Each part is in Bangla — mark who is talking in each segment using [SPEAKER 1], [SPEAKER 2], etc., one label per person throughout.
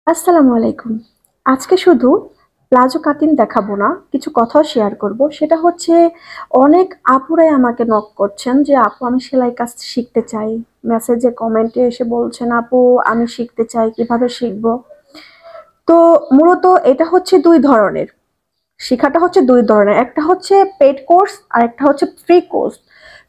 [SPEAKER 1] আসসালামু আলাইকুম। আজকে শুধু প্লাজো কাটিং দেখাবো না, কিছু কথাও শেয়ার করব। সেটা হচ্ছে অনেক আপুরাই আমাকে নক করছেন যে আপু আমি সেলাই কাজ শিখতে চাই। মেসেজে কমেন্টে এসে বলছেন আপু আমি শিখতে চাই, কিভাবে শিখবো? তো মূলত এটা হচ্ছে ২ ধরনের। শিখাটা হচ্ছে ২ ধরনের। একটা হচ্ছে পেইড কোর্স আর একটা হচ্ছে ফ্রি কোর্স।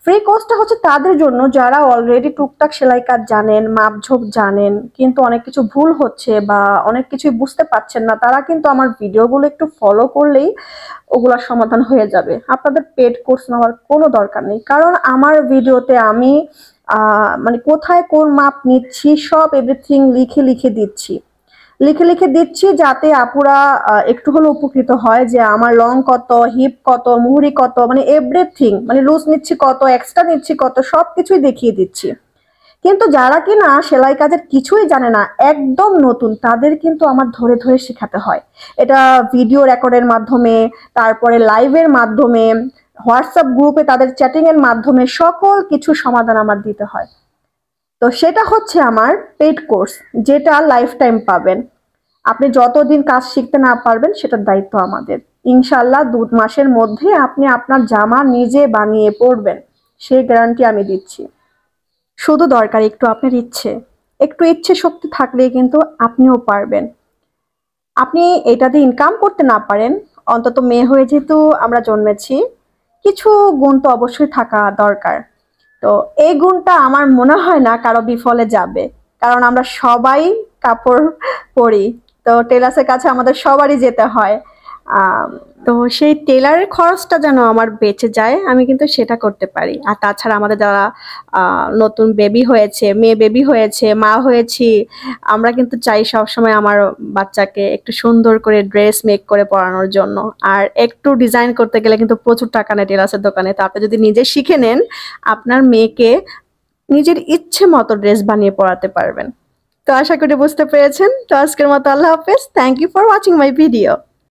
[SPEAKER 1] ফ্রি কোর্সটা হচ্ছে তাদের জন্য যারা অলরেডি টুকটাক সেলাই কাজ জানেন, মাপঝোপ জানেন, কিন্তু অনেক কিছু ভুল হচ্ছে বা অনেক কিছুই বুঝতে পারছেন না। তারা কিন্তু আমার ভিডিওগুলো একটু ফলো করলেই ওগুলার সমাধান হয়ে যাবে। আপনাদের পেইড কোর্স নেওয়ার কোনো দরকার নেই। কারণ আমার ভিডিওতে আমি মানে কোথায় কোন মাপ নিচ্ছি সব এভরিথিং লিখে দিচ্ছি। লিখে দিচ্ছি যাতে আপুরা একটু হলেও উপকৃত হয় যে আমার লং কত, হিপ কত, মুহুরি কত, মানে এভরিথিং, মানে লুজ নিচ্ছি কত, এক্সট্রা নিচ্ছি কত, সবকিছুই দেখিয়ে দিচ্ছি। কিন্তু যারা কিনা সেলাই কাজের কিছুই জানে না, একদম নতুন, তাদের কিন্তু আমার ধরে শেখাতে হয়। এটা ভিডিও রেকর্ডের মাধ্যমে, তারপরে লাইভের মাধ্যমে, হোয়াটসঅ্যাপ গ্রুপে তাদের চ্যাটিং এর মাধ্যমে সকল কিছু সমাধান আমার দিতে হয়। তো সেটা হচ্ছে আমার পেইড কোর্স, যেটা লাইফ টাইম পাবেন। আপনি যতদিন কাজ শিখতে না পারবেন সেটার দায়িত্ব আমাদের। ইনশাল্লাহ ২ মাসের মধ্যে আপনি আপনার জামা নিজে বানিয়ে পরবেন, সেই গ্যারান্টি আমি দিচ্ছি। শুধু দরকার একটু আপনার ইচ্ছে, একটু ইচ্ছে শক্তি থাকলেই কিন্তু আপনিও পারবেন। আপনি এটা দিয়ে ইনকাম করতে না পারেন, অন্তত মেয়ে হয়ে যেহেতু আমরা জন্মেছি, কিছু গুণ তো অবশ্যই থাকা দরকার। তো এই গুণটা আমার মনে হয় না কারো বিফলে যাবে, কারণ আমরা সবাই কাপড় পরি। তো টেলার্সের কাছে আমাদের সবারই যেতে হয়। আম, তো সেই টেলারের খরচটা যেন আমার বেঁচে যায়, আমি কিন্তু সেটা করতে পারি। আর তাছাড়া আমাদের যারা নতুন বেবি হয়েছে, মেয়ে বেবি হয়েছে, মা হয়েছি, আমরা কিন্তু চাই সবসময় আমার বাচ্চাকে একটু সুন্দর করে ড্রেস মেক করে পরানোর জন্য। আর একটু ডিজাইন করতে গেলে কিন্তু প্রচুর টাকা নেয় টেলার্সের দোকানে। তো আপনি যদি নিজে শিখে নেন, আপনার মেয়েকে নিজের ইচ্ছে মতো ড্রেস বানিয়ে পরাতে পারবেন। তো আশা করি বুঝতে পেরেছেন। তো আজকের মতো আল্লাহ হাফেজ। Thank you for watching my video.